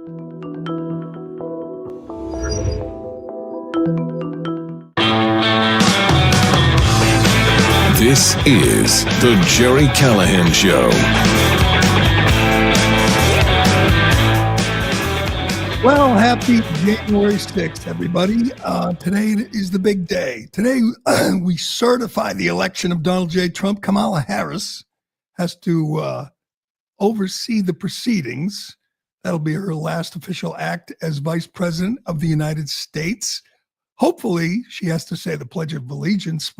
This is the Gerry Callahan Show. Well, happy January 6th, everybody. Today is the big day. Today, we certify the election of Donald J. Trump. Kamala Harris has to oversee the proceedings. That'll be her last official act as Vice President of the United States. Hopefully, she has to say the Pledge of Allegiance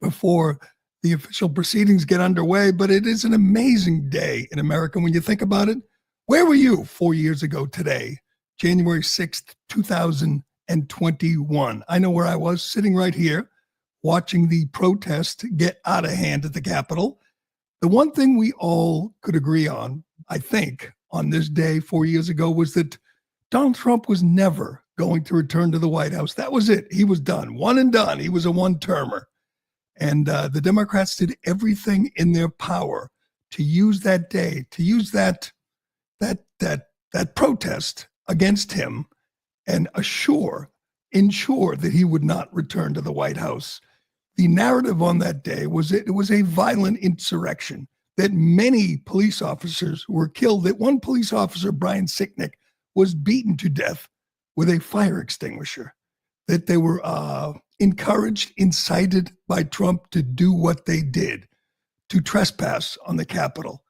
before the official proceedings get underway. But it is an amazing day in America when you think about it. Where were you 4 years ago today, January 6th, 2021? I know where I was, sitting right here, watching the protest get out of hand at the Capitol. The one thing we all could agree on, I think, on this day 4 years ago was that Donald Trump was never going to return to the White House. That was it. He was done. One and done. He was a one-termer. And the Democrats did everything in their power to use that day, to use that protest against him and ensure that he would not return to the White House. The narrative on that day was it was a violent insurrection, that many police officers were killed, that one police officer, Brian Sicknick, was beaten to death with a fire extinguisher, that they were encouraged, incited by Trump to do what they did, to trespass on the Capitol.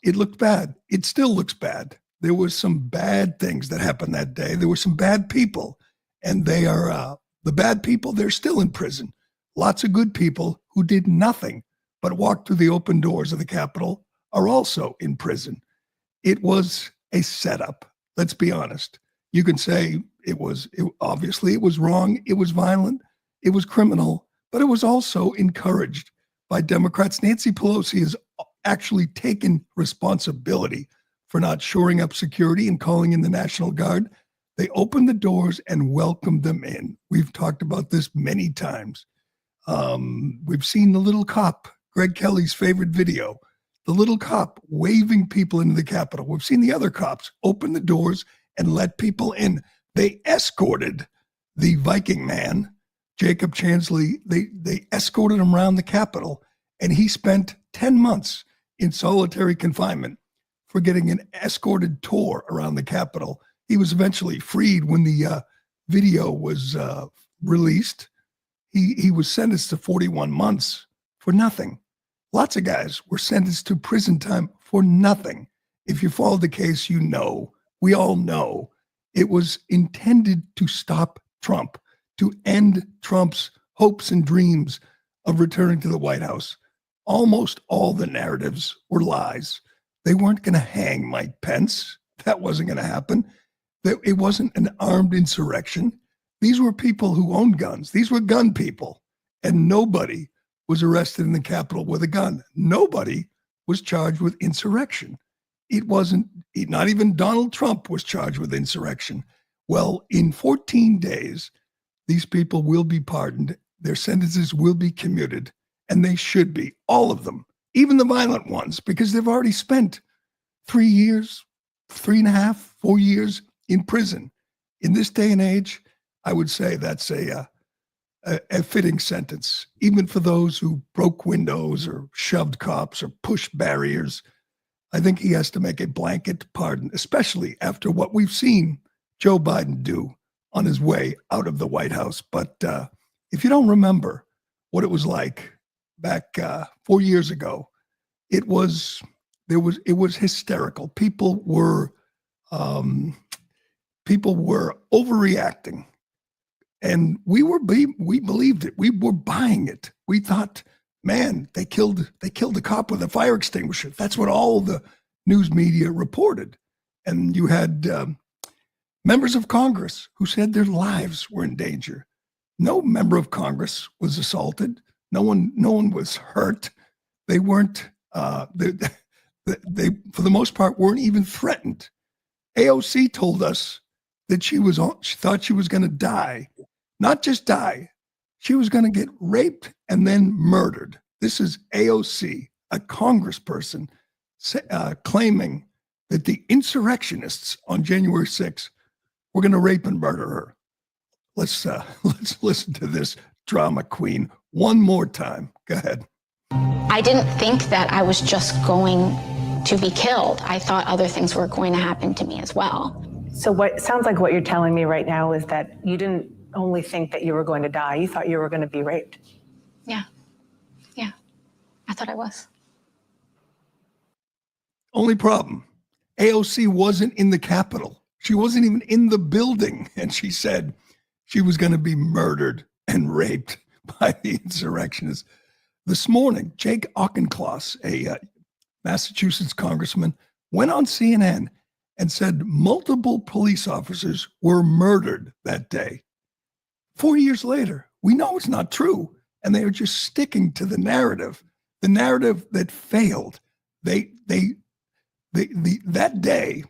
It looked bad. It still looks bad. There was some bad things that happened that day. There were some bad people, and they are the bad people. They're still in prison. Lots of good people who did nothing but walk through the open doors of the Capitol are also in prison. It was a setup. Let's be honest. You can say obviously it was wrong. It was violent. It was criminal, but it was also encouraged by Democrats. Nancy Pelosi has actually taken responsibility for not shoring up security and calling in the National Guard. They opened the doors and welcomed them in. We've talked about this many times. We've seen the little cop, Greg Kelly's favorite video, the little cop waving people into the Capitol. We've seen the other cops open the doors and let people in. They escorted the Viking man, Jacob Chansley. They escorted him around the Capitol, and he spent 10 months in solitary confinement for getting an escorted tour around the Capitol. He was eventually freed when the video was released. He was sentenced to 41 months for nothing. Lots of guys were sentenced to prison time for nothing. If you followed the case, you know, we all know, it was intended to stop Trump, to end Trump's hopes and dreams of returning to the White House. Almost all the narratives were lies. They weren't going to hang Mike Pence. That wasn't going to happen. It wasn't an armed insurrection. These were people who owned guns. These were gun people. And nobody was arrested in the Capitol with a gun. Nobody was charged with insurrection. It wasn't, not even Donald Trump was charged with insurrection. Well, in 14 days, these people will be pardoned. Their sentences will be commuted. And they should be, all of them, even the violent ones, because they've already spent 3 years, 3.5, 4 years in prison. In this day and age, I would say that's a fitting sentence, even for those who broke windows or shoved cops or pushed barriers. I think he has to make a blanket pardon, especially after what we've seen Joe Biden do on his way out of the White House. But if you don't remember what it was like back 4 years ago, it was hysterical. People were overreacting, and we believed it. We were buying it. We thought, man, they killed a cop with a fire extinguisher. That's what all the news media reported. And you had members of Congress who said their lives were in danger. No member of Congress was assaulted. No one was hurt. They weren't, they for the most part, weren't even threatened. AOC told us that she thought she was going to die. Not just die. She was going to get raped and then murdered. This is AOC, a congressperson, claiming that the insurrectionists on January 6th were going to rape and murder her. Let's listen to this drama queen one more time. Go ahead. I didn't think that I was just going to be killed. I thought other things were going to happen to me as well. So what sounds like what you're telling me right now is that you didn't only think that you were going to die, you thought you were going to be raped. Yeah. I thought I was. Only problem, AOC wasn't in the Capitol. She wasn't even in the building. And she said she was going to be murdered and raped by the insurrectionists. This morning, Jake Auchincloss, a Massachusetts congressman, went on CNN and said multiple police officers were murdered that day. 4 years later, we know it's not true. And they are just sticking to the narrative that failed. That day,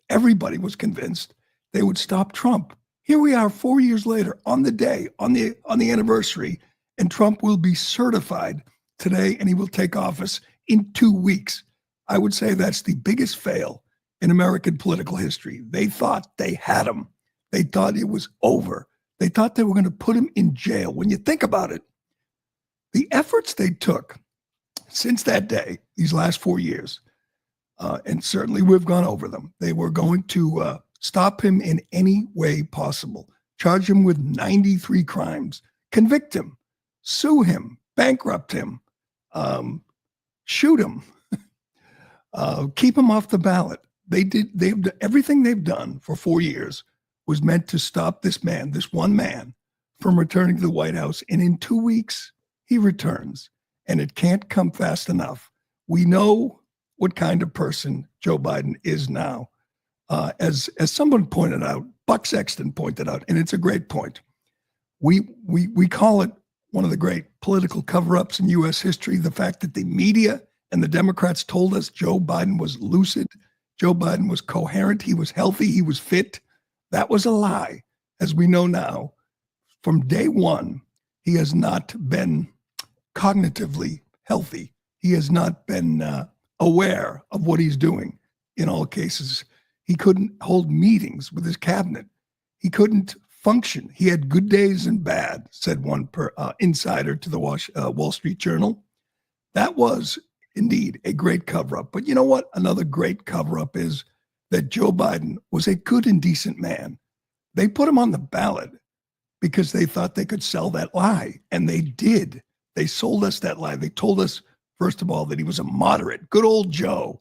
everybody was convinced they would stop Trump. Here we are 4 years later on the day, on the anniversary, and Trump will be certified today and he will take office in 2 weeks. I would say that's the biggest fail in American political history. They thought they had him. They thought it was over. They thought they were going to put him in jail. When you think about it, the efforts they took since that day, these last 4 years, and certainly we've gone over them, they were going to stop him in any way possible, charge him with 93 crimes, convict him, sue him, bankrupt him, shoot him, keep him off the ballot. Everything they've done for 4 years was meant to stop this one man, from returning to the White House. And in 2 weeks, he returns, and it can't come fast enough. We know what kind of person Joe Biden is now. As someone pointed out, Buck Sexton pointed out, and it's a great point. We call it one of the great political cover-ups in U.S. history, the fact that the media and the Democrats told us Joe Biden was lucid, Joe Biden was coherent, he was healthy, he was fit. That was a lie. As we know now, from day one, he has not been cognitively healthy. He has not been aware of what he's doing in all cases. He couldn't hold meetings with his cabinet. He couldn't function. He had good days and bad, said one insider to the Wall Street Journal. That was indeed a great cover-up. But you know what? Another great cover-up is that Joe Biden was a good and decent man. They put him on the ballot because they thought they could sell that lie. And they did. They sold us that lie. They told us, first of all, that he was a moderate, good old Joe,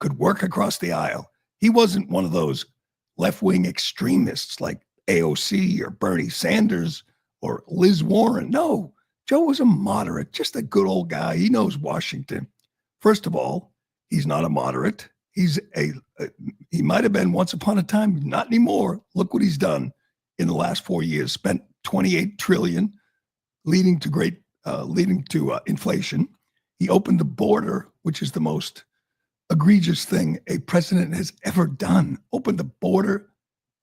could work across the aisle. He wasn't one of those left-wing extremists like AOC or Bernie Sanders or Liz Warren. No, Joe was a moderate, just a good old guy. He knows Washington. First of all, he's not a moderate. He might have been once upon a time, not anymore. Look what he's done in the last 4 years. Spent $28 trillion, leading to inflation. He opened the border, which is the most egregious thing a president has ever done. Opened the border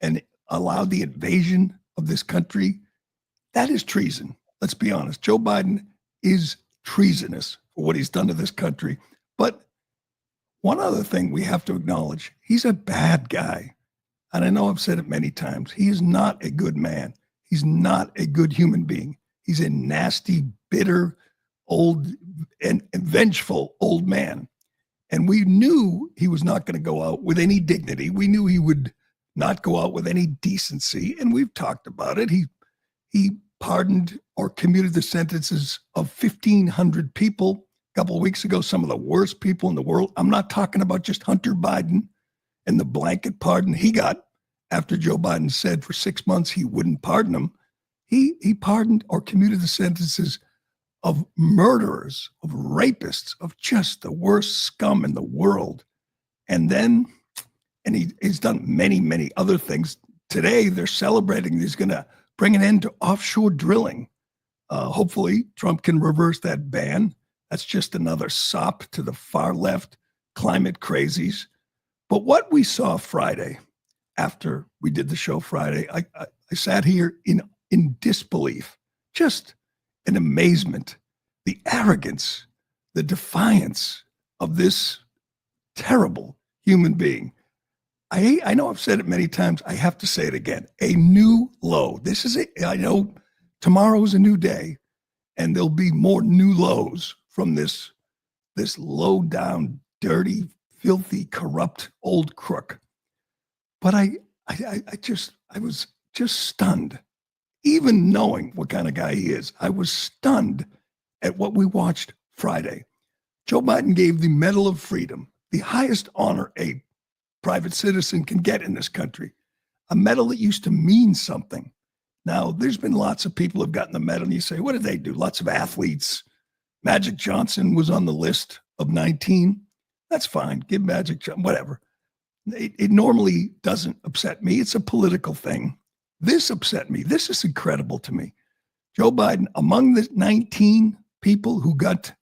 and allowed the invasion of this country. That is treason. Let's be honest. Joe Biden is treasonous for what he's done to this country. But one other thing we have to acknowledge, he's a bad guy. And I know I've said it many times. He is not a good man. He's not a good human being. He's a nasty, bitter, old, and vengeful old man. And we knew he was not going to go out with any dignity. We knew he would not go out with any decency. And we've talked about it. He pardoned or commuted the sentences of 1,500 people a couple of weeks ago, some of the worst people in the world. I'm not talking about just Hunter Biden and the blanket pardon he got after Joe Biden said for 6 months he wouldn't pardon him. He pardoned or commuted the sentences of murderers, of rapists, of just the worst scum in the world. And he's done many, many other things. Today, they're celebrating he's going to bring an end to offshore drilling. Hopefully, Trump can reverse that ban. That's just another sop to the far left climate crazies. But what we saw Friday, after we did the show Friday, I sat here in disbelief, just in amazement, the arrogance, the defiance of this terrible human being. I know I've said it many times. I have to say it again. A new low. This is it. I know tomorrow is a new day, and there'll be more new lows from this low down, dirty, filthy, corrupt old crook. But I was just stunned. Even knowing what kind of guy he is, I was stunned at what we watched Friday. Joe Biden gave the Medal of Freedom, the highest honor a private citizen can get in this country, a medal that used to mean something. Now, there's been lots of people who have gotten the medal, and you say, what did they do? Lots of athletes. Magic Johnson was on the list of 19. That's fine. Give Magic Johnson, whatever. It normally doesn't upset me. It's a political thing. This upset me. This is incredible to me. Joe Biden, among the 19 people who got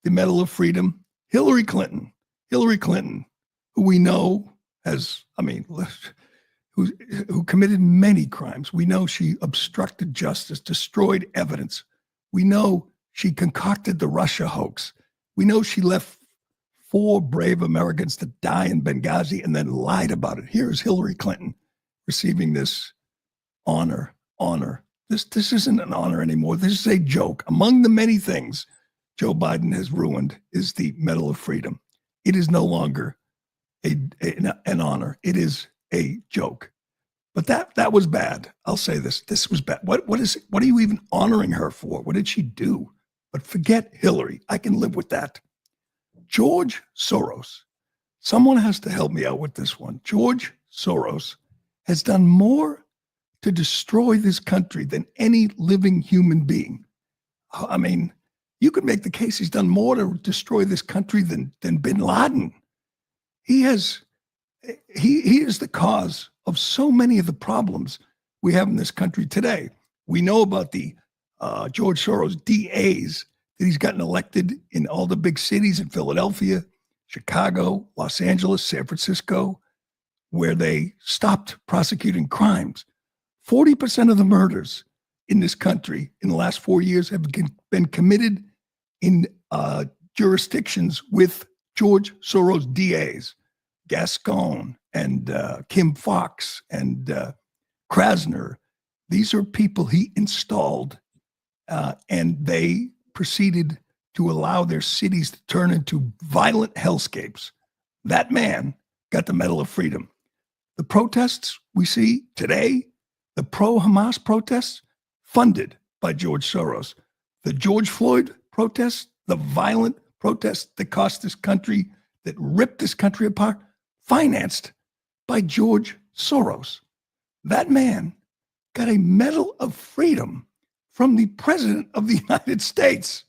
the Medal of Freedom, Hillary Clinton, who we know who committed many crimes. We know she obstructed justice, destroyed evidence. We know she concocted the Russia hoax. We know she left 4 brave Americans to die in Benghazi and then lied about it. Here's Hillary Clinton receiving this honor. This isn't an honor anymore. This is a joke. Among the many things Joe Biden has ruined is the Medal of Freedom. It is no longer an honor. It is a joke. But that was bad. I'll say this. This was bad. What are you even honoring her for? What did she do? But forget Hillary. I can live with that. George Soros. Someone has to help me out with this one. George Soros has done more to destroy this country than any living human being. I mean, you could make the case he's done more to destroy this country than bin Laden. He is the cause of so many of the problems we have in this country today. We know about the George Soros DAs that he's gotten elected in all the big cities in Philadelphia, Chicago, Los Angeles, San Francisco, where they stopped prosecuting crimes. 40% of the murders in this country in the last 4 years have been committed in jurisdictions with George Soros DAs, Gascon and Kim Fox and Krasner. These are people he installed, and they proceeded to allow their cities to turn into violent hellscapes. That man got the Medal of Freedom. The protests we see today, the pro-Hamas protests, funded by George Soros. The George Floyd protests, the violent protests that cost this country, that ripped this country apart, financed by George Soros. That man got a Medal of Freedom from the President of the United States.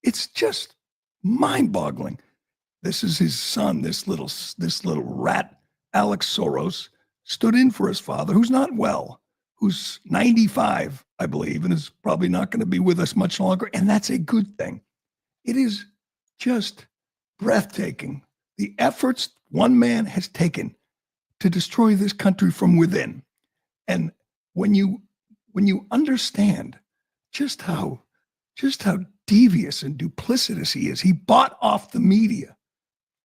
It's just mind-boggling. This is his son, this little rat, Alex Soros, stood in for his father, who's not well, who's 95, I believe, and is probably not going to be with us much longer. And that's a good thing. It is just breathtaking. The efforts one man has taken to destroy this country from within. And when you understand just how devious and duplicitous he is, he bought off the media,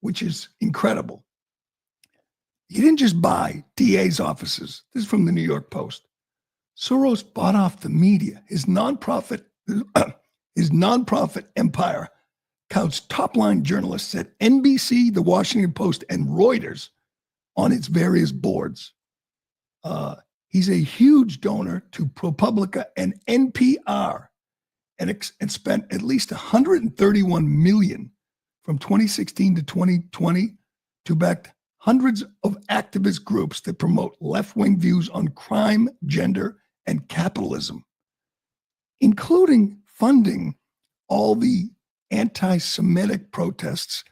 which is incredible. He didn't just buy DA's offices. This is from the New York Post. Soros bought off the media. His nonprofit empire counts top-line journalists at NBC, The Washington Post, and Reuters on its various boards. He's a huge donor to ProPublica and NPR, and spent at least $131 million from 2016 to 2020 to back hundreds of activist groups that promote left-wing views on crime, gender, and capitalism, including funding all the anti-Semitic protests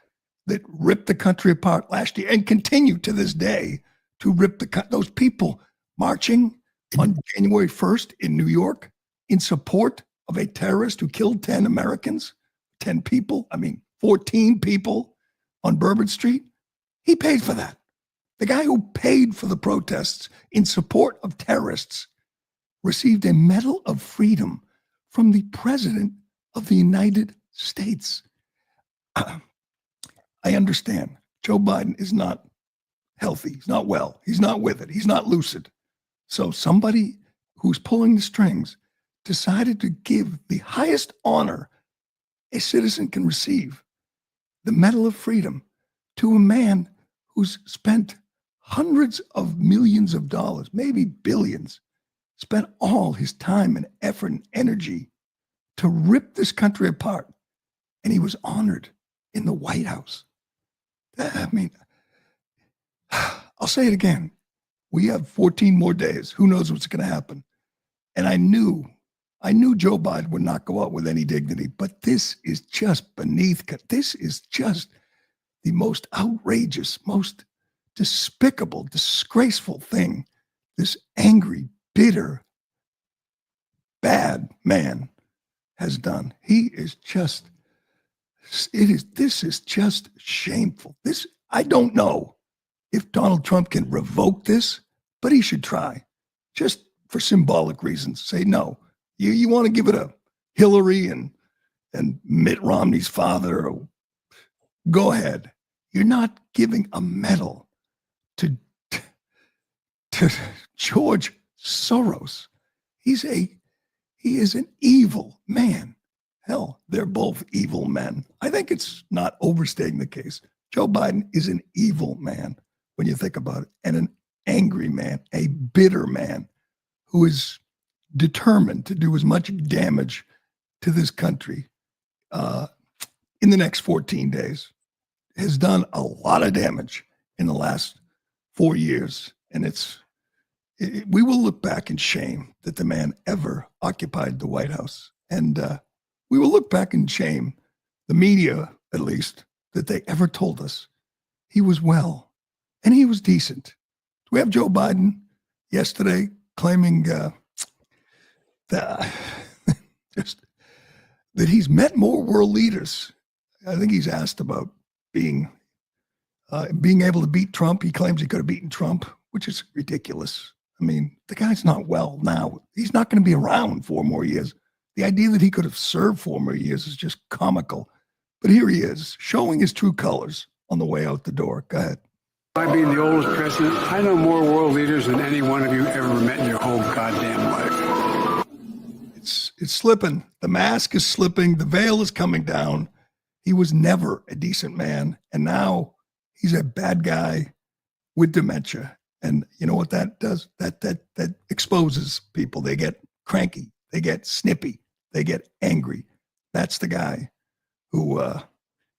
that ripped the country apart last year and continue to this day to rip those people marching on January 1st in New York in support of a terrorist who killed 10 Americans, 14 people on Bourbon Street. He paid for that. The guy who paid for the protests in support of terrorists received a Medal of Freedom from the President of the United States. I understand. Joe Biden is not healthy. He's not well. He's not with it. He's not lucid. So somebody who's pulling the strings decided to give the highest honor a citizen can receive, the Medal of Freedom, to a man who's spent hundreds of millions of dollars, maybe billions, spent all his time and effort and energy to rip this country apart. And he was honored in the White House. I mean, I'll say it again. We have 14 more days. Who knows what's going to happen? And I knew Joe Biden would not go out with any dignity, but this is just beneath. This is just the most outrageous, most despicable, disgraceful thing this angry, bitter, bad man has done. This is just shameful. I don't know if Donald Trump can revoke this, but he should try, just for symbolic reasons. Say, no, you want to give it a Hillary and Mitt Romney's father, go ahead. You're not giving a medal to George Soros. He is an evil man. Hell, they're both evil men. I think it's not overstating the case. Joe Biden is an evil man when you think about it, and an angry man, a bitter man who is determined to do as much damage to this country in the next 14 days. Has done a lot of damage in the last 4 years. And we will look back in shame that the man ever occupied the White House. And we will look back in shame, the media at least, that they ever told us he was well and he was decent. We have Joe Biden yesterday claiming that he's met more world leaders. I think he's asked about being able to beat Trump. He claims he could have beaten Trump, which is ridiculous. I mean, the guy's not well now. He's not going to be around 4 more years. The idea that he could have served 4 more years is just comical. But here he is, showing his true colors on the way out the door. Go ahead. I being the oldest president, I know more world leaders than any one of you ever met in your whole goddamn life. It's slipping. The mask is slipping. The veil is coming down. He was never a decent man, and now he's a bad guy with dementia. And you know what that does? That exposes people. They get cranky. They get snippy. They get angry. That's the guy who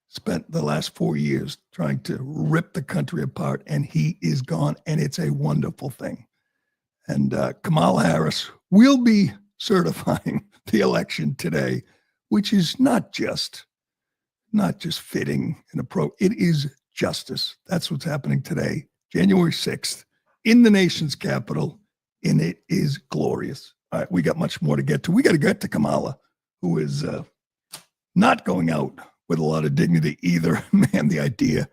spent the last 4 years trying to rip the country apart, and he is gone, and it's a wonderful thing. And Kamala Harris will be certifying the election today, which is not just fitting and it is justice. That's what's happening today, January 6th, in the nation's capital, and it is glorious. All right, we got much more to get to. We got to get to Kamala, who is not going out with a lot of dignity either. Man, the idea,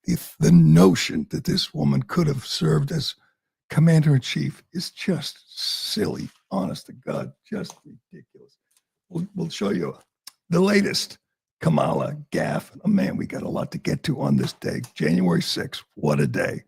the notion that this woman could have served as commander-in-chief is just silly. Honest to God, just ridiculous. We'll show you the latest Kamala gaffe. Oh, man, we got a lot to get to on this day, January 6th. What a day.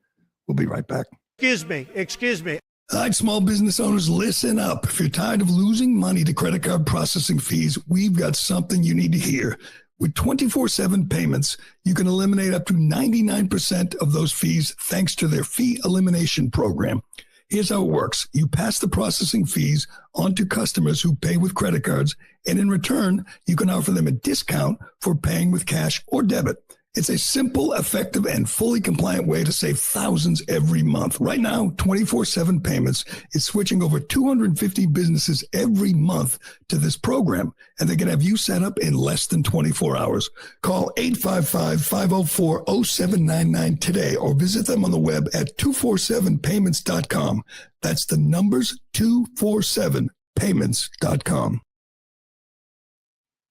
We'll be right back. Excuse me. All right, small business owners, listen up. If you're tired of losing money to credit card processing fees, we've got something you need to hear. With 24/7 payments, you can eliminate up to 99% of those fees thanks to their fee elimination program. Here's how it works. You pass the processing fees on to customers who pay with credit cards, and in return, you can offer them a discount for paying with cash or debit. It's a simple, effective, and fully compliant way to save thousands every month. Right now, 24/7 Payments is switching over 250 businesses every month to this program, and they can have you set up in less than 24 hours. Call 855-504-0799 today or visit them on the web at 247payments.com. That's the numbers 247payments.com.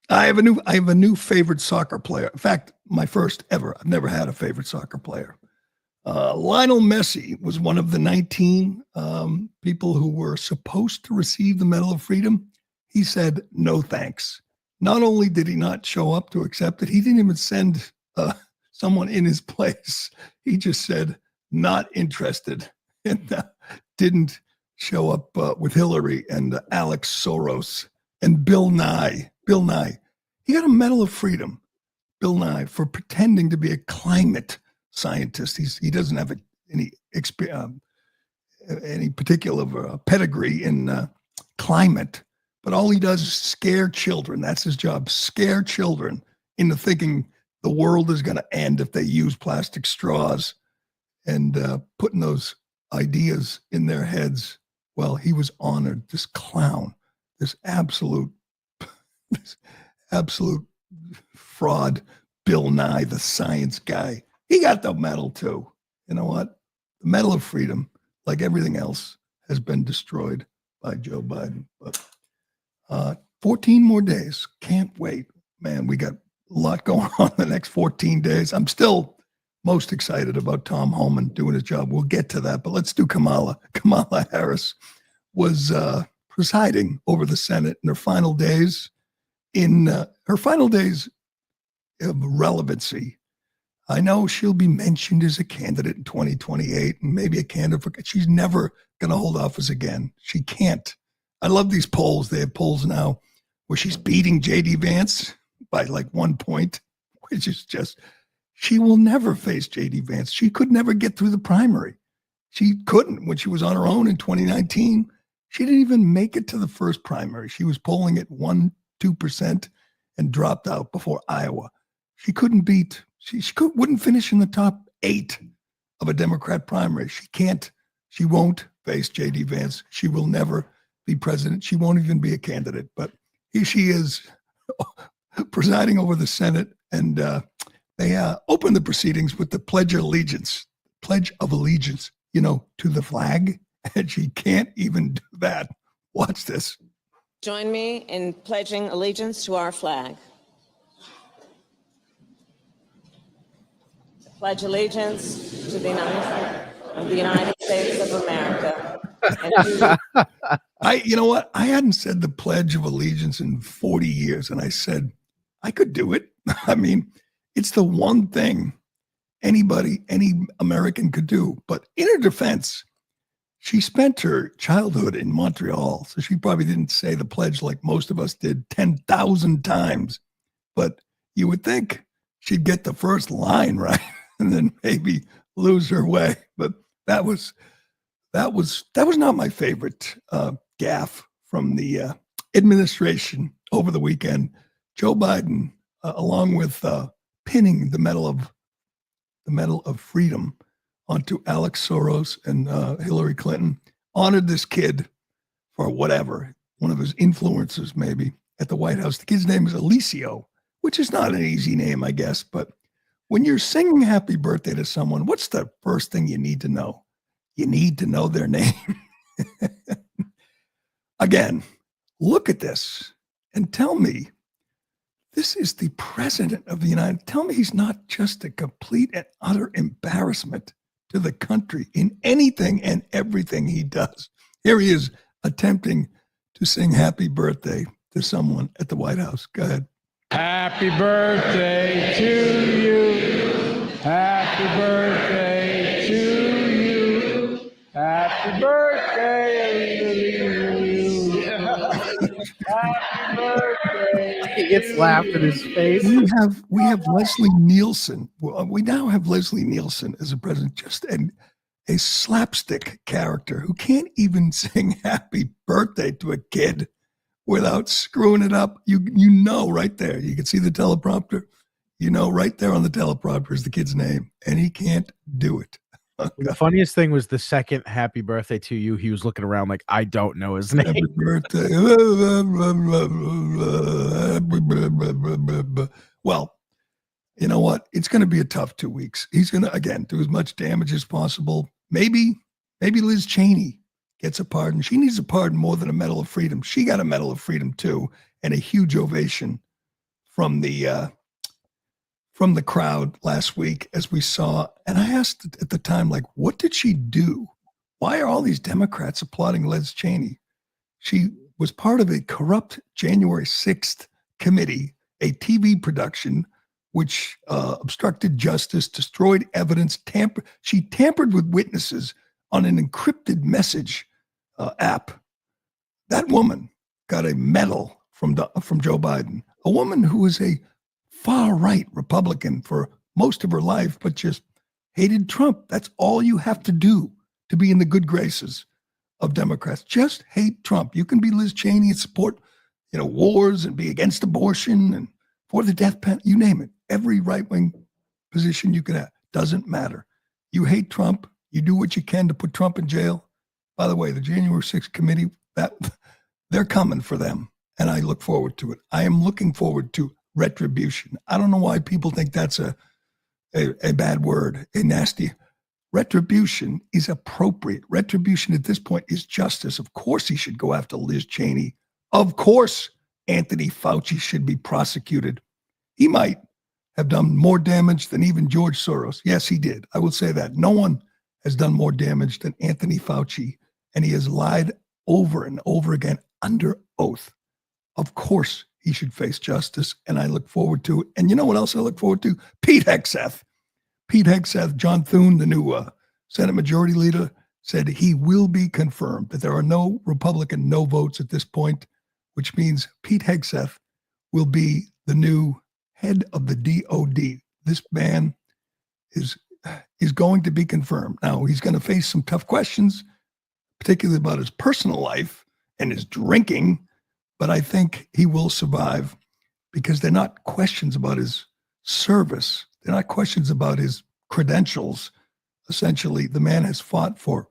I have a new favorite soccer player. In fact, my first ever. I've never had a favorite soccer player. Lionel Messi was one of the 19 people who were supposed to receive the Medal of Freedom. He said, no thanks. Not only did he not show up to accept it, he didn't even send someone in his place. He just said, not interested, and didn't show up with Hillary and Alex Soros and Bill Nye. Bill Nye. He got a Medal of Freedom, Bill Nye, for pretending to be a climate scientist. He doesn't have any particular pedigree in climate, but all he does is scare children. That's his job, scare children into thinking the world is going to end if they use plastic straws, and putting those ideas in their heads. Well, he was honored. This clown, this absolute fraud, Bill Nye, the science guy. He got the medal too. You know what? The Medal of Freedom, like everything else, has been destroyed by Joe Biden. But 14 more days. Can't wait. Man, we got a lot going on the next 14 days. I'm still most excited about Tom Homan doing his job. We'll get to that, but let's do Kamala. Kamala Harris was presiding over the Senate in her final days. In her final days of relevancy, I know she'll be mentioned as a candidate in 2028 and maybe a candidate for. She's never going to hold office again. She can't. I love these polls. They have polls now where she's beating J.D. Vance by like 1 point, which is just, she will never face J.D. Vance. She could never get through the primary. She couldn't when she was on her own in 2019. She didn't even make it to the first primary. She was polling at 2% and dropped out before Iowa. She couldn't beat, wouldn't finish in the top 8 of a Democrat primary. She won't face J.D. Vance. She will never be president. She won't even be a candidate. But here she is presiding over the Senate, and they opened the proceedings with the Pledge of Allegiance, to the flag, and she can't even do that. Watch this. Join me in pledging allegiance to our flag. Pledge allegiance to the United States of America. You know what? I hadn't said the Pledge of Allegiance in 40 years, and I said I could do it. I mean, it's the one thing any American could do. But in her defense, she spent her childhood in Montreal, so she probably didn't say the pledge like most of us did 10,000 times. But you would think she'd get the first line right and then maybe lose her way. But that was not my favorite gaffe from the administration over the weekend. Joe Biden, along with pinning the Medal of Freedom onto Alex Soros and Hillary Clinton, honored this kid for whatever, one of his influencers maybe, at the White House. The kid's name is Alicio, which is not an easy name, I guess. But when you're singing happy birthday to someone, what's the first thing you need to know? You need to know their name. Again, look at this and tell me this is the president of the United States. Tell me he's not just a complete and utter embarrassment to the country in anything and everything he does. Here he is attempting to sing happy birthday to someone at the White House. Go ahead. Happy birthday to you. Happy birthday to you. Happy birthday to you. Happy birthday. He gets laughed in his face. We have Leslie Nielsen. We now have Leslie Nielsen as a president, just a slapstick character who can't even sing happy birthday to a kid without screwing it up. You know right there. You can see the teleprompter. You know right there on the teleprompter is the kid's name, and he can't do it. The funniest thing was the second happy birthday to you. He was looking around like, I don't know his name. Happy birthday. Well, you know what? It's going to be a tough 2 weeks. He's going to, again, do as much damage as possible. Maybe Liz Cheney gets a pardon. She needs a pardon more than a Medal of Freedom. She got a Medal of Freedom too, and a huge ovation from the crowd last week, as we saw. And I asked at the time, like, what did she do? Why are all these Democrats applauding Liz Cheney? She was part of a corrupt January 6th committee, a TV production which obstructed justice, destroyed evidence, she tampered with witnesses on an encrypted message app. That woman got a medal from Joe Biden, a woman who is a far-right Republican for most of her life, but just hated Trump. That's all you have to do to be in the good graces of Democrats. Just hate Trump. You can be Liz Cheney and support, wars and be against abortion and for the death penalty, you name it. Every right-wing position you can have doesn't matter. You hate Trump. You do what you can to put Trump in jail. By the way, the January 6th committee, they're coming for them, and I look forward to it. I am looking forward to retribution. I don't know why people think that's a bad word, a nasty. Retribution is appropriate. Retribution at this point is justice. Of course he should go after Liz Cheney. Of course Anthony Fauci should be prosecuted. He might have done more damage than even George Soros. Yes, he did. I will say that. No one has done more damage than Anthony Fauci, and he has lied over and over again under oath. Of course he should face justice, and I look forward to it. And you know what else I look forward to? Pete Hegseth. Pete Hegseth, John Thune, the new Senate Majority Leader, said he will be confirmed, that there are no Republican no votes at this point, which means Pete Hegseth will be the new head of the DOD. This man is going to be confirmed. Now, he's going to face some tough questions, particularly about his personal life and his drinking, but I think he will survive because they're not questions about his service. They're not questions about his credentials. Essentially, the man has fought for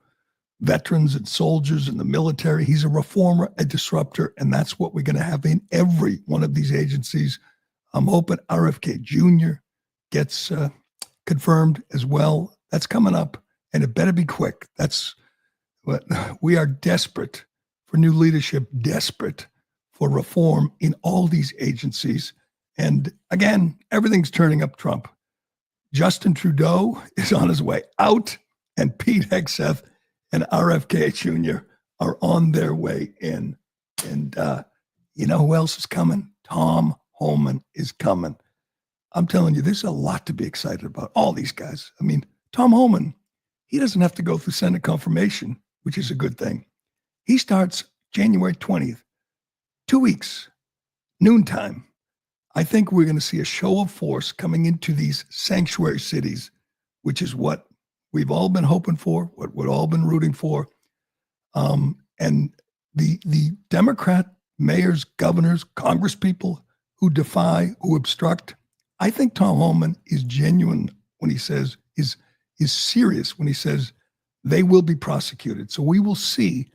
veterans and soldiers in the military. He's a reformer, a disruptor, and that's what we're going to have in every one of these agencies. I'm hoping RFK Jr. gets confirmed as well. That's coming up, and it better be quick. That's what we are desperate for new leadership, desperate for reform in all these agencies. And again, everything's turning up Trump. Justin Trudeau is on his way out, and Pete Hegseth and RFK Jr. are on their way in. And you know who else is coming? Tom Homan is coming. I'm telling you, there's a lot to be excited about. All these guys. I mean, Tom Homan, he doesn't have to go through Senate confirmation, which is a good thing. He starts January 20th, 2 weeks, noontime. I think we're going to see a show of force coming into these sanctuary cities, which is what we've all been hoping for, what we've all been rooting for. And the Democrat mayors, governors, congresspeople who defy, who obstruct, I think Tom Homan is genuine when he says, is serious when he says they will be prosecuted. So we will see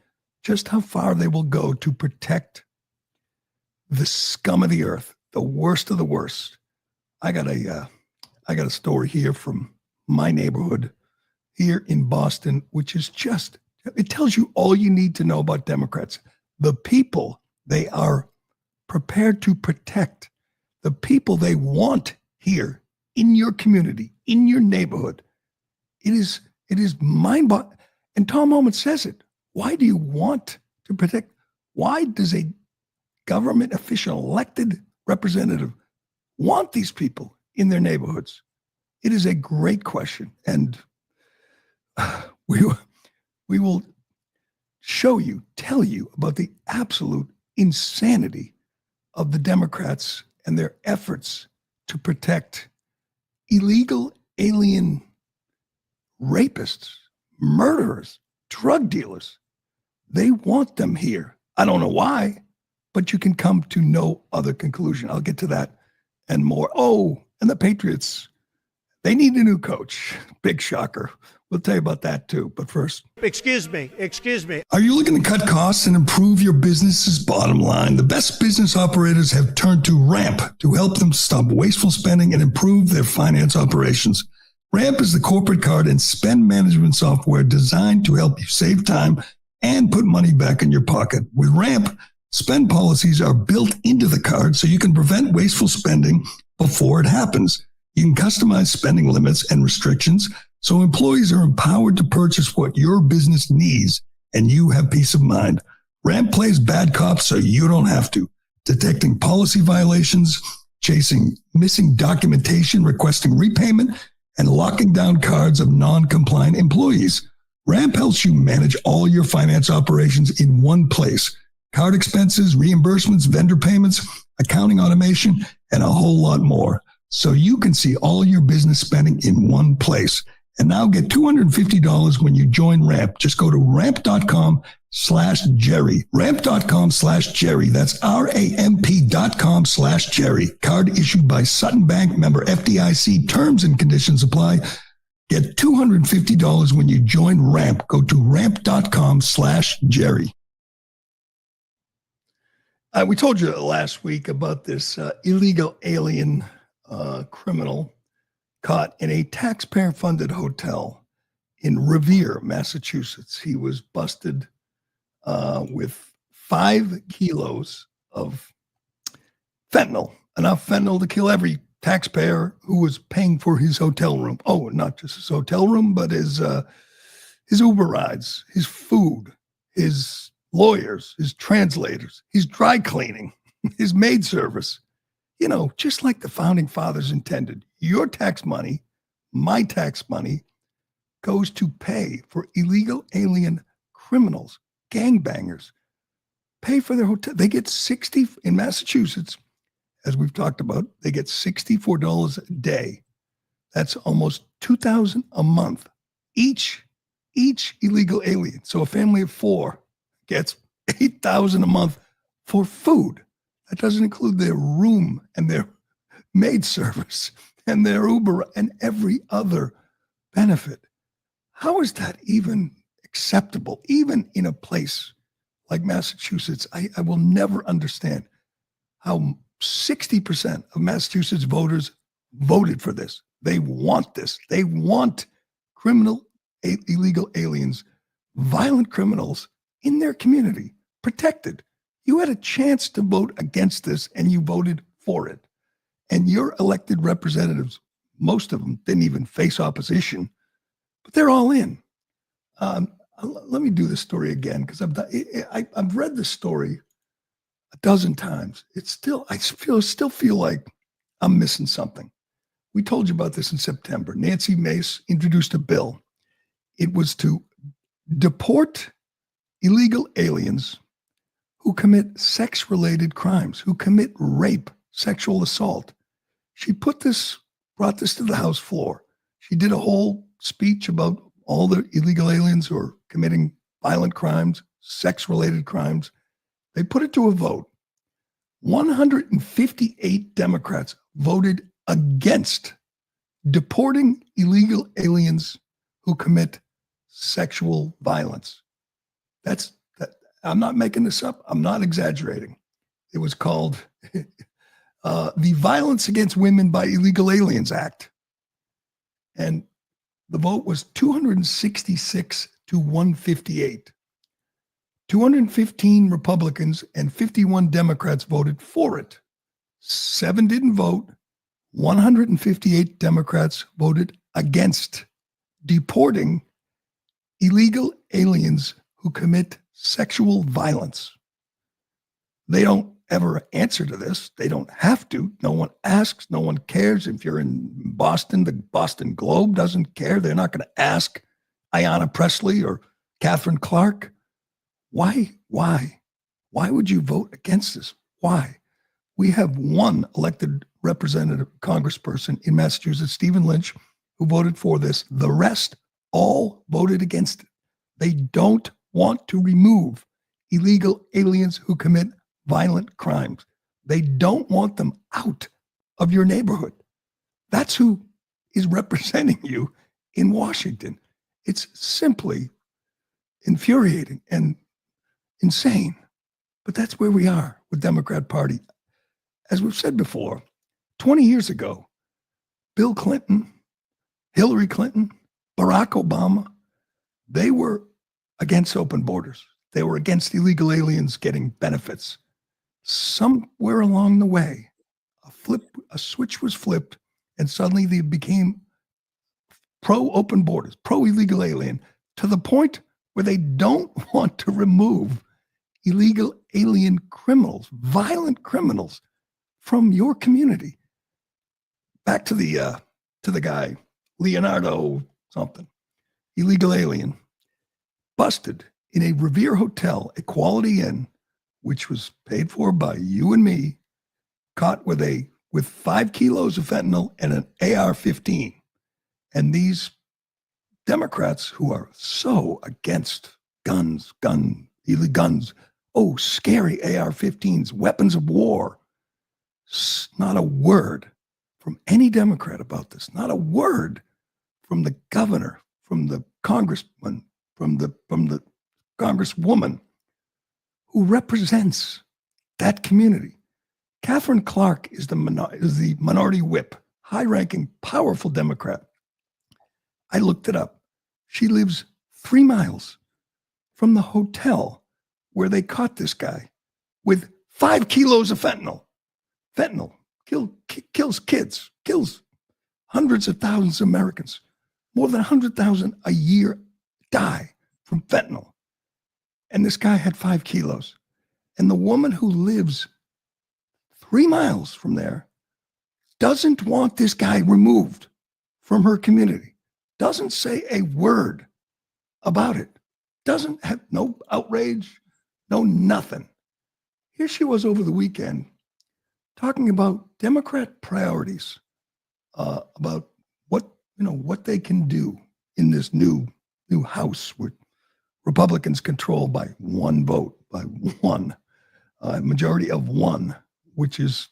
just how far they will go to protect the scum of the earth, the worst of the worst. I got a story here from my neighborhood here in Boston, which is just, it tells you all you need to know about Democrats. The people they are prepared to protect, the people they want here in your community, in your neighborhood. It is mind-boggling. And Tom Homan says it. Why do you want to protect? Why does a government official, elected representative, want these people in their neighborhoods? It is a great question. And we will tell you about the absolute insanity of the Democrats and their efforts to protect illegal alien rapists, murderers, drug dealers. They want them here. I don't know why, but you can come to no other conclusion. I'll get to that and more. Oh, and the Patriots, they need a new coach. Big shocker. We'll tell you about that too. But first, Excuse me. are you looking to cut costs and improve your business's bottom line? The best business operators have turned to Ramp to help them stop wasteful spending and improve their finance operations. Ramp is the corporate card and spend management software designed to help you save time and put money back in your pocket. With Ramp, spend policies are built into the card so you can prevent wasteful spending before it happens. You can customize spending limits and restrictions so employees are empowered to purchase what your business needs and you have peace of mind. Ramp plays bad cop so you don't have to, detecting policy violations, chasing missing documentation, requesting repayment, and locking down cards of non-compliant employees. Ramp helps you manage all your finance operations in one place. Card expenses, reimbursements, vendor payments, accounting automation, and a whole lot more. So you can see all your business spending in one place. And now get $250 when you join Ramp. Just go to ramp.com/Gerry. Ramp.com/Gerry. That's RAMP.com/Gerry. Card issued by Sutton Bank, member FDIC. Terms and conditions apply. Get $250 when you join Ramp. Go to ramp.com/Gerry. We told you last week about this illegal alien criminal caught in a taxpayer-funded hotel in Revere, Massachusetts. He was busted with 5 kilos of fentanyl, enough fentanyl to kill every taxpayer who was paying for his hotel room. Oh, not just his hotel room, but his Uber rides, his food, his lawyers, his translators, his dry cleaning, his maid service. You know, just like the founding fathers intended, your tax money, my tax money, goes to pay for illegal alien criminals, gangbangers, pay for their hotel. They get in Massachusetts, as we've talked about, they get $64 a day. That's almost $2,000 a month. Each illegal alien. So a family of 4 gets $8,000 a month for food. That doesn't include their room and their maid service and their Uber and every other benefit. How is that even acceptable? Even in a place like Massachusetts, I will never understand how 60% of Massachusetts voters voted for this. They want this. They want illegal aliens, violent criminals in their community, protected. You had a chance to vote against this and you voted for it. And your elected representatives, most of them didn't even face opposition, but they're all in. Let me do this story again because I've read this story a dozen times. I still feel like I'm missing something. We told you about this in September. Nancy Mace introduced a bill. It was to deport illegal aliens who commit sex-related crimes, who commit rape, sexual assault. She brought this to the House floor. She did a whole speech about all the illegal aliens who are committing violent crimes, sex-related crimes. They put it to a vote. 158 Democrats voted against deporting illegal aliens who commit sexual violence. I'm not making this up. I'm not exaggerating. It was called the Violence Against Women by Illegal Aliens Act. And the vote was 266 to 158. 215 Republicans and 51 Democrats voted for it. 7 didn't vote. 158 Democrats voted against deporting illegal aliens who commit sexual violence. They don't ever answer to this. They don't have to. No one asks. No one cares. If you're in Boston, the Boston Globe doesn't care. They're not going to ask Ayanna Pressley or Catherine Clark. Why would you vote against this? Why? We have one elected representative, congressperson in Massachusetts, Stephen Lynch, who voted for this. The rest all voted against it. They don't want to remove illegal aliens who commit violent crimes. They don't want them out of your neighborhood. That's who is representing you in Washington. It's simply infuriating and insane. But that's where we are with Democrat Party. As we've said before, 20 years ago, Bill Clinton, Hillary Clinton, Barack Obama, they were against open borders. They were against illegal aliens getting benefits. Somewhere along the way, a switch was flipped, and suddenly they became pro-open borders, pro-illegal alien, to the point where they don't want to remove illegal alien criminals, violent criminals, from your community. back to the guy, Leonardo something, illegal alien, busted in a Revere hotel, a Quality Inn, which was paid for by you and me, caught with 5 kilos of fentanyl and an AR-15. And these Democrats who are so against guns, illegal guns, scary AR-15s, weapons of war. Not a word from any Democrat about this. Not a word from the governor, from the congressman, from the congresswoman who represents that community. Catherine Clark is the minority whip, high-ranking, powerful Democrat. I looked it up. She lives 3 miles from the hotel where they caught this guy with 5 kilos of fentanyl. Fentanyl kills kids, kills hundreds of thousands of Americans. More than 100,000 a year die from fentanyl. And this guy had 5 kilos. And the woman who lives 3 miles from there doesn't want this guy removed from her community. Doesn't say a word about it. Doesn't have no outrage, no nothing. Here she was over the weekend talking about Democrat priorities, about what they can do in this new House where Republicans control by 1 vote, by 1, majority of 1, which is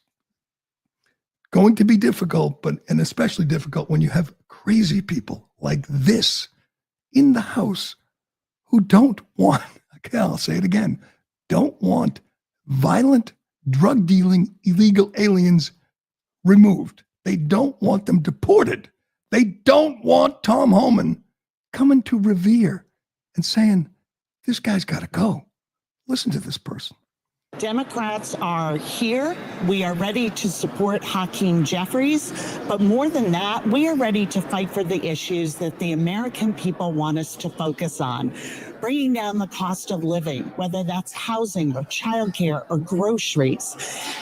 going to be difficult, and especially difficult when you have crazy people like this in the House who don't want, okay, I'll say it again, don't want violent, drug-dealing, illegal aliens removed. They don't want them deported. They don't want Tom Homan coming to Revere and saying, this guy's got to go. Listen to this person. Democrats are here. We are ready to support Hakeem Jeffries. But more than that, we are ready to fight for the issues that the American people want us to focus on. Bringing down the cost of living, whether that's housing or childcare or groceries.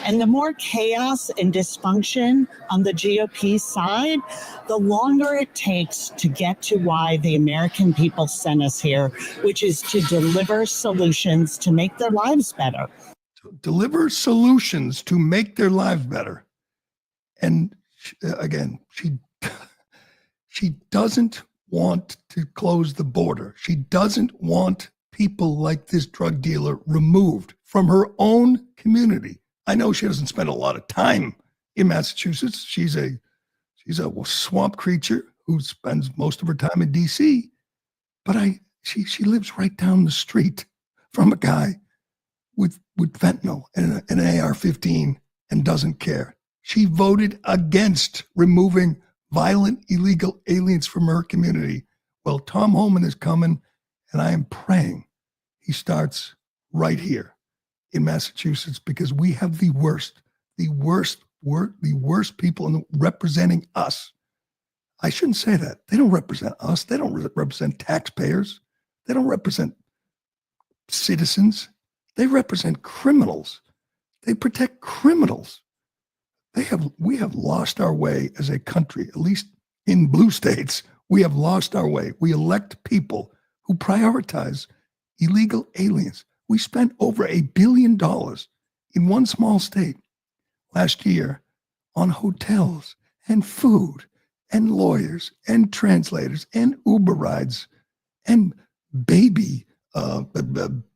And the more chaos and dysfunction on the GOP side, the longer it takes to get to why the American people sent us here, which is to deliver solutions to make their lives better. Deliver solutions to make their lives better. And again, she doesn't want to close the border. She doesn't want people like this drug dealer removed from her own community. I know she doesn't spend a lot of time in Massachusetts. She's a swamp creature who spends most of her time in DC. But she lives right down the street from a guy with fentanyl and an AR-15 and doesn't care. She voted against removing violent illegal aliens from her community. Well, Tom Homan is coming, and I am praying he starts right here in Massachusetts, because we have the worst people representing us. I shouldn't say that. They don't represent us. They don't represent taxpayers. They don't represent citizens. They represent criminals. They protect criminals. We have lost our way as a country, at least in blue states. We have lost our way. We elect people who prioritize illegal aliens. We spent over $1 billion in one small state last year on hotels and food and lawyers and translators and Uber rides and baby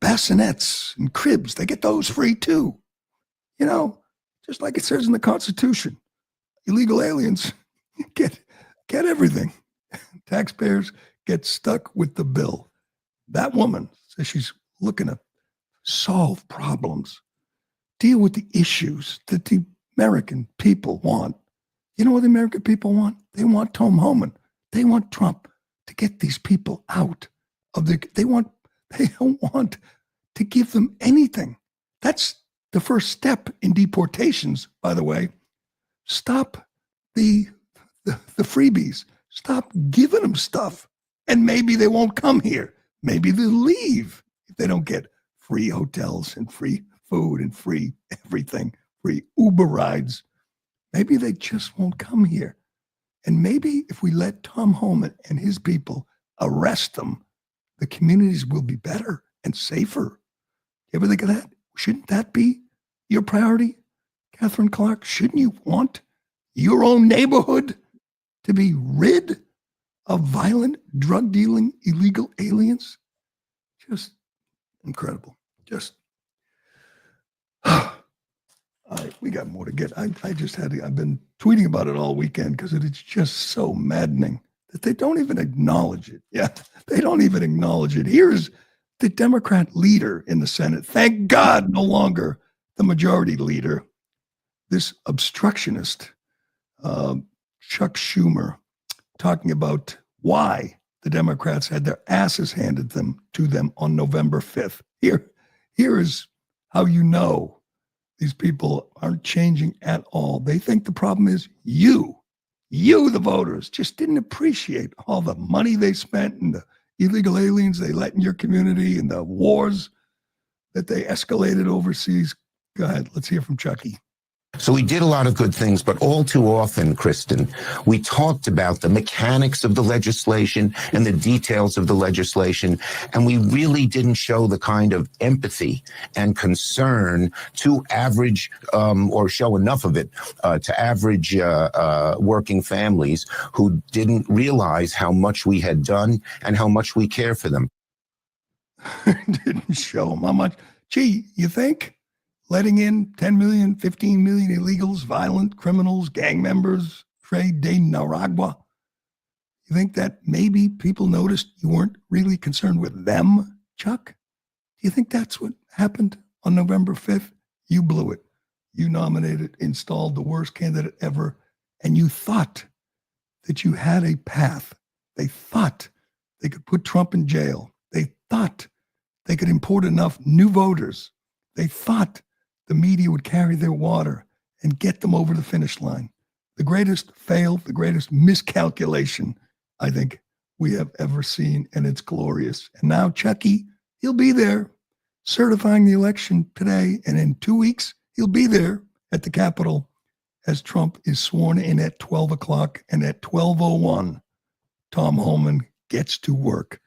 bassinets and cribs. They get those free too. Just like it says in the Constitution, illegal aliens get everything. Taxpayers get stuck with the bill. That woman says she's looking to solve problems, deal with the issues that the American people want. You know what the American people want? They want Tom Homan. They want Trump to get these people out of they don't want to give them anything. That's the first step in deportations, by the way. Stop the freebies. Stop giving them stuff. And maybe they won't come here. Maybe they'll leave if they don't get free hotels and free food and free everything, free Uber rides. Maybe they just won't come here. And maybe if we let Tom Homan and his people arrest them, the communities will be better and safer. You ever think of that? Shouldn't that be your priority, Catherine Clark? Shouldn't you want your own neighborhood to be rid of violent, drug-dealing, illegal aliens? Just incredible. Just, we got more to get. I've been tweeting about it all weekend because it is just so maddening that they don't even acknowledge it. Yeah, they don't even acknowledge it. Here's the Democrat leader in the Senate. Thank God, no longer the majority leader. This obstructionist, Chuck Schumer, talking about why the Democrats had their asses handed to them on November 5th. Here is how you know these people aren't changing at all. They think the problem is you, the voters, just didn't appreciate all the money they spent and the illegal aliens they let in your community and the wars that they escalated overseas. Go ahead. Let's hear from Chucky. So we did a lot of good things, but all too often, Kristen, we talked about the mechanics of the legislation and the details of the legislation, and we really didn't show the kind of empathy and concern to average, or show enough of it to average working families who didn't realize how much we had done and how much we care for them. Didn't show them how much. Gee, you think? Letting in 10 million, 15 million illegals, violent criminals, gang members, Trade de Naragua. You think that maybe people noticed you weren't really concerned with them, Chuck? Do you think that's what happened on November 5th? You blew it. You nominated, installed the worst candidate ever, and you thought that you had a path. They thought they could put Trump in jail. They thought they could import enough new voters. They thought the media would carry their water and get them over the finish line. The greatest fail, the greatest miscalculation, I think, we have ever seen, and it's glorious. And now Chucky, he'll be there certifying the election today, and in 2 weeks, he'll be there at the Capitol as Trump is sworn in at 12 o'clock, and at 12:01, Tom Homan gets to work.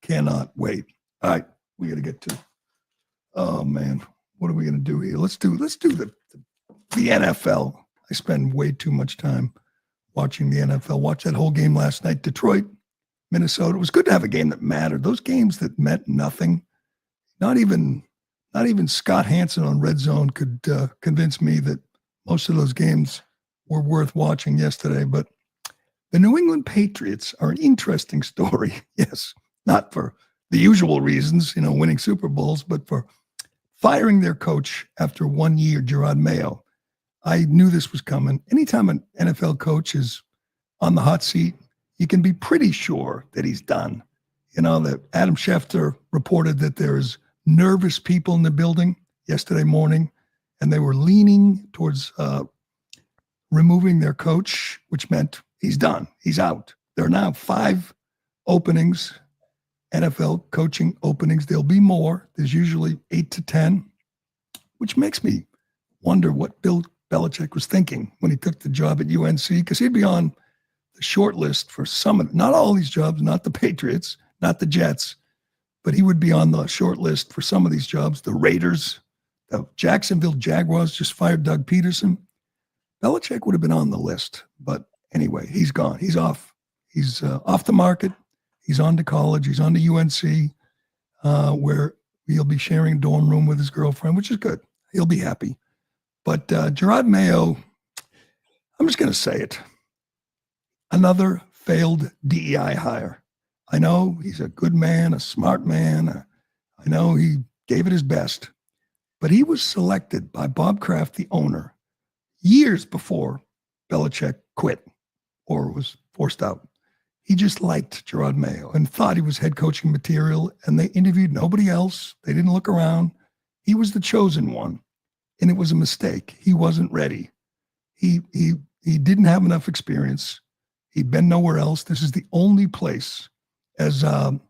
Cannot wait. All right, we got to get to, oh man, what are we going to do here? Let's do the NFL. I spend way too much time watching the NFL. Watched that whole game last night. Detroit, Minnesota. It was good to have a game that mattered. Those games that meant nothing. Not even Scott Hansen on Red Zone could convince me that most of those games were worth watching yesterday. But the New England Patriots are an interesting story. Yes, not for the usual reasons, winning Super Bowls, but for firing their coach after 1 year, Gerard Mayo. I knew this was coming. Anytime an NFL coach is on the hot seat, you can be pretty sure that he's done. That Adam Schefter reported that there's nervous people in the building yesterday morning, and they were leaning towards removing their coach, which meant he's done. He's out. There are now 5 openings, NFL coaching openings. There'll be more. There's usually 8 to 10, which makes me wonder what Bill Belichick was thinking when he took the job at UNC, because he'd be on the short list for some, not all these jobs, not the Patriots, not the Jets, but he would be on the short list for some of these jobs. The Raiders, the Jacksonville Jaguars just fired Doug Peterson. Belichick would have been on the list, but anyway, he's gone. He's off. He's off the market. He's on to college. He's on to UNC, where he'll be sharing a dorm room with his girlfriend, which is good. He'll be happy. But Gerard Mayo, I'm just going to say it. Another failed DEI hire. I know he's a good man, a smart man. I know he gave it his best. But he was selected by Bob Kraft, the owner, years before Belichick quit or was forced out. He just liked Gerard Mayo and thought he was head coaching material, and they interviewed nobody else. They didn't look around. He was the chosen one, and it was a mistake. He wasn't ready. He didn't have enough experience. He'd been nowhere else. This is the only place, as Adam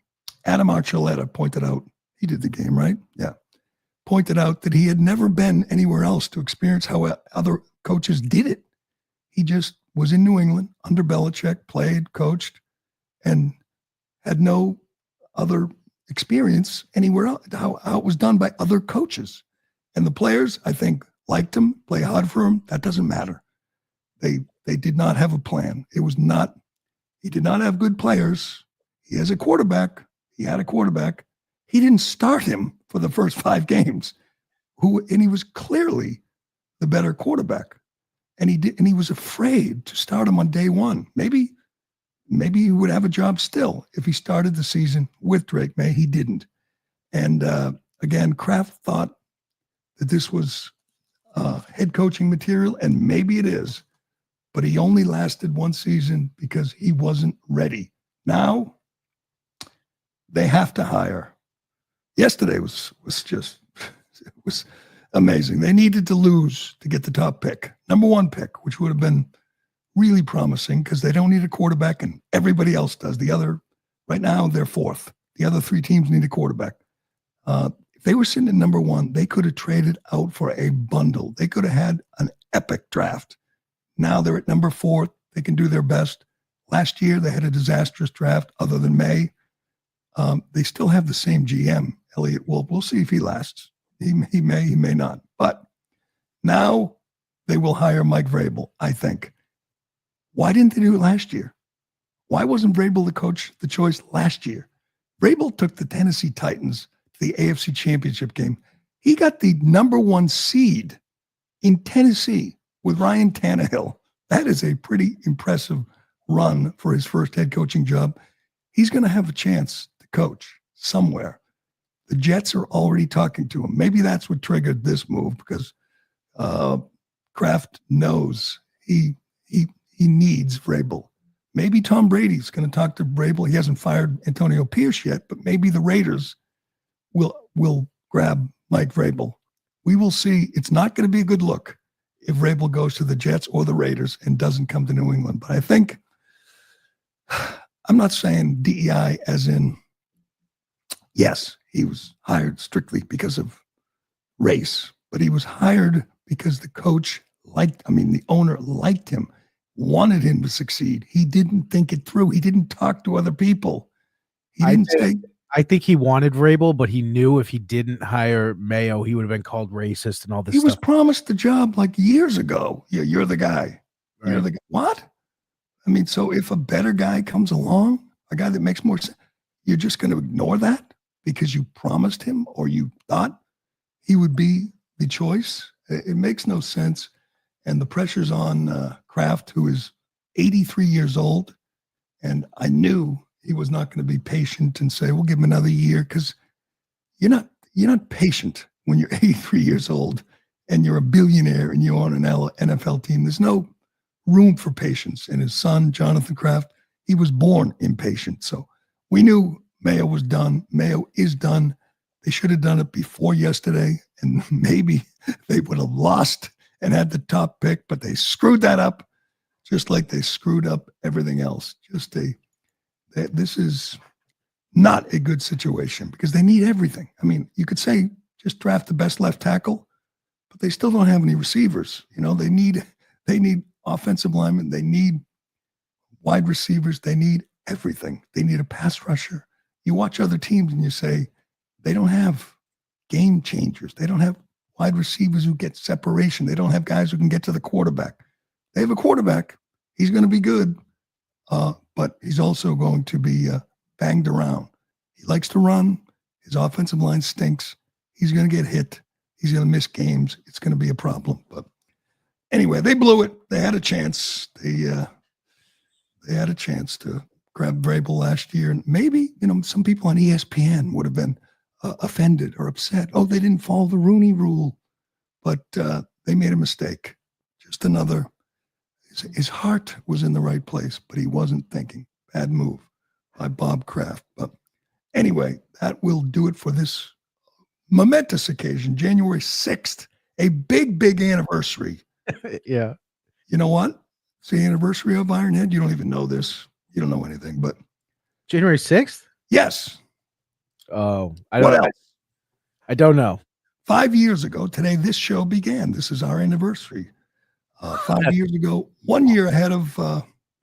Archuleta pointed out. He did the game, right? Yeah. Pointed out that he had never been anywhere else to experience how other coaches did it. He just was in New England under Belichick, played, coached, and had no other experience anywhere else, how it was done by other coaches. And the players, I think, liked him, play hard for him. That doesn't matter. They did not have a plan. He did not have good players. He has a quarterback. He had a quarterback. He didn't start him for the first 5 games, and he was clearly the better quarterback. And he was afraid to start him on day one. Maybe he would have a job still if he started the season with Drake May. He didn't. And again, Kraft thought that this was head coaching material, and maybe it is, but he only lasted 1 season because he wasn't ready. Now they have to hire. Yesterday was just, it was amazing. They needed to lose to get the top pick, number 1 pick, which would have been really promising because they don't need a quarterback and everybody else does. Right now they're 4th. The other 3 teams need a quarterback. If they were sitting at number 1, they could have traded out for a bundle. They could have had an epic draft. Now they're at number 4. They can do their best. Last year they had a disastrous draft other than May. They still have the same GM, Elliott Wolf. We'll see if he lasts. He may not. But now they will hire Mike Vrabel, I think. Why didn't they do it last year? Why wasn't Vrabel the choice last year? Vrabel took the Tennessee Titans to the AFC Championship game. He got the number 1 seed in Tennessee with Ryan Tannehill. That is a pretty impressive run for his first head coaching job. He's going to have a chance to coach somewhere. The Jets are already talking to him. Maybe that's what triggered this move because Kraft knows he needs Vrabel. Maybe Tom Brady's going to talk to Vrabel. He hasn't fired Antonio Pierce yet, but maybe the Raiders will grab Mike Vrabel. We will see. It's not going to be a good look if Vrabel goes to the Jets or the Raiders and doesn't come to New England. But I think, I'm not saying DEI as in, yes, he was hired strictly because of race, but he was hired because the owner liked him, wanted him to succeed. He didn't think it through. He didn't talk to other people. I think he wanted Vrabel, but he knew if he didn't hire Mayo, he would have been called racist and all this stuff. He was promised the job like years ago. Yeah, you're the guy. Right. You're the guy. What? I mean, so if a better guy comes along, a guy that makes more sense, you're just going to ignore that because you promised him or you thought he would be the choice? It makes no sense. And the pressure's on Kraft, who is 83 years old. And I knew he was not going to be patient and say, we'll give him another year, because you're not patient when you're 83 years old and you're a billionaire and you own an NFL team. There's no room for patience. And his son, Jonathan Kraft, he was born impatient. So we knew Mayo was done. Mayo is done. They should have done it before yesterday, and maybe they would have lost and had the top pick, but they screwed that up just like they screwed up everything else. This is not a good situation because they need everything. I mean, you could say just draft the best left tackle, but they still don't have any receivers. You know, they need offensive linemen. They need wide receivers. They need everything. They need a pass rusher. You watch other teams and you say, they don't have game changers. They don't have wide receivers who get separation. They don't have guys who can get to the quarterback. They have a quarterback. He's going to be good, but he's also going to be banged around. He likes to run. His offensive line stinks. He's going to get hit. He's going to miss games. It's going to be a problem. But anyway, they blew it. They had a chance. They had a chance to grab Vrabel last year. And maybe, some people on ESPN would have been offended or upset. Oh, they didn't follow the Rooney Rule. But they made a mistake. Just another. His heart was in the right place, but he wasn't thinking. Bad move by Bob Kraft. But anyway, that will do it for this momentous occasion, January 6th, a big, big anniversary. Yeah. You know what? It's the anniversary of Ironhead. You don't even know this. You don't know anything, but January 6th? Yes. Oh, what else? I don't know. 5 years ago today, this show began. This is our anniversary. 5 years ago, 1 year ahead of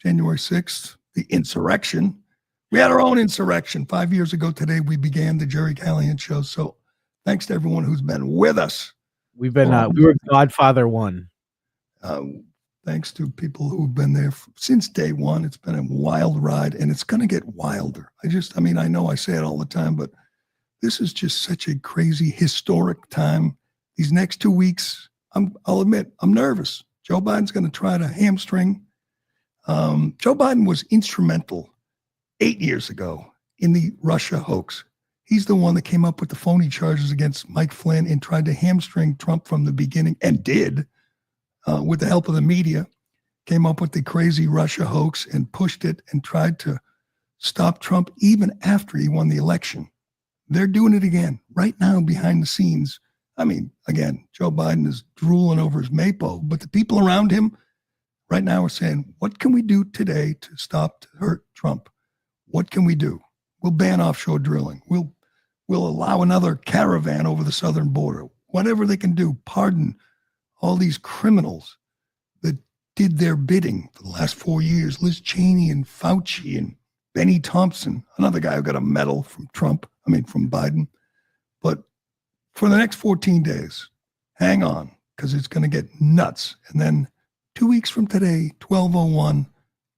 January 6th, the insurrection. We had our own insurrection 5 years ago today. We began the Gerry Callahan Show. So thanks to everyone who's been with us. We were Godfather 1. Thanks to people who've been there since day one. It's been a wild ride, and it's going to get wilder. I know I say it all the time, but this is just such a crazy, historic time. These next 2 weeks, I'll admit, I'm nervous. Joe Biden's going to try to hamstring. Joe Biden was instrumental 8 years ago in the Russia hoax. He's the one that came up with the phony charges against Mike Flynn and tried to hamstring Trump from the beginning, and did, with the help of the media, came up with the crazy Russia hoax and pushed it and tried to stop Trump even after he won the election. They're doing it again right now behind the scenes. Again, Joe Biden is drooling over his maple, but the people around him right now are saying, what can we do today to hurt Trump? What can we do? We'll ban offshore drilling. We'll allow another caravan over the southern border. Whatever they can do, pardon all these criminals that did their bidding for the last 4 years. Liz Cheney and Fauci and Benny Thompson, another guy who got a medal from from Biden. But for the next 14 days, hang on, because it's going to get nuts. And then 2 weeks from today, 12:01,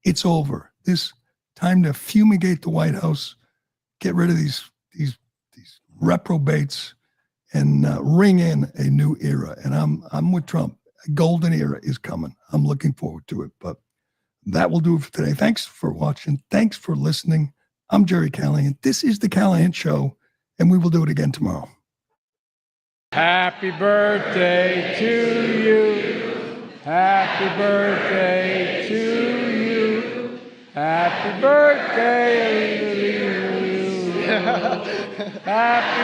it's over. This time to fumigate the White House, get rid of these reprobates, and ring in a new era. And I'm with Trump. A golden era is coming. I'm looking forward to it. But that will do it for today. Thanks for watching. Thanks for listening. I'm Gerry Callahan. This is the Callahan Show, and we will do it again tomorrow. Happy birthday to you. Happy birthday to you. Happy birthday. Happy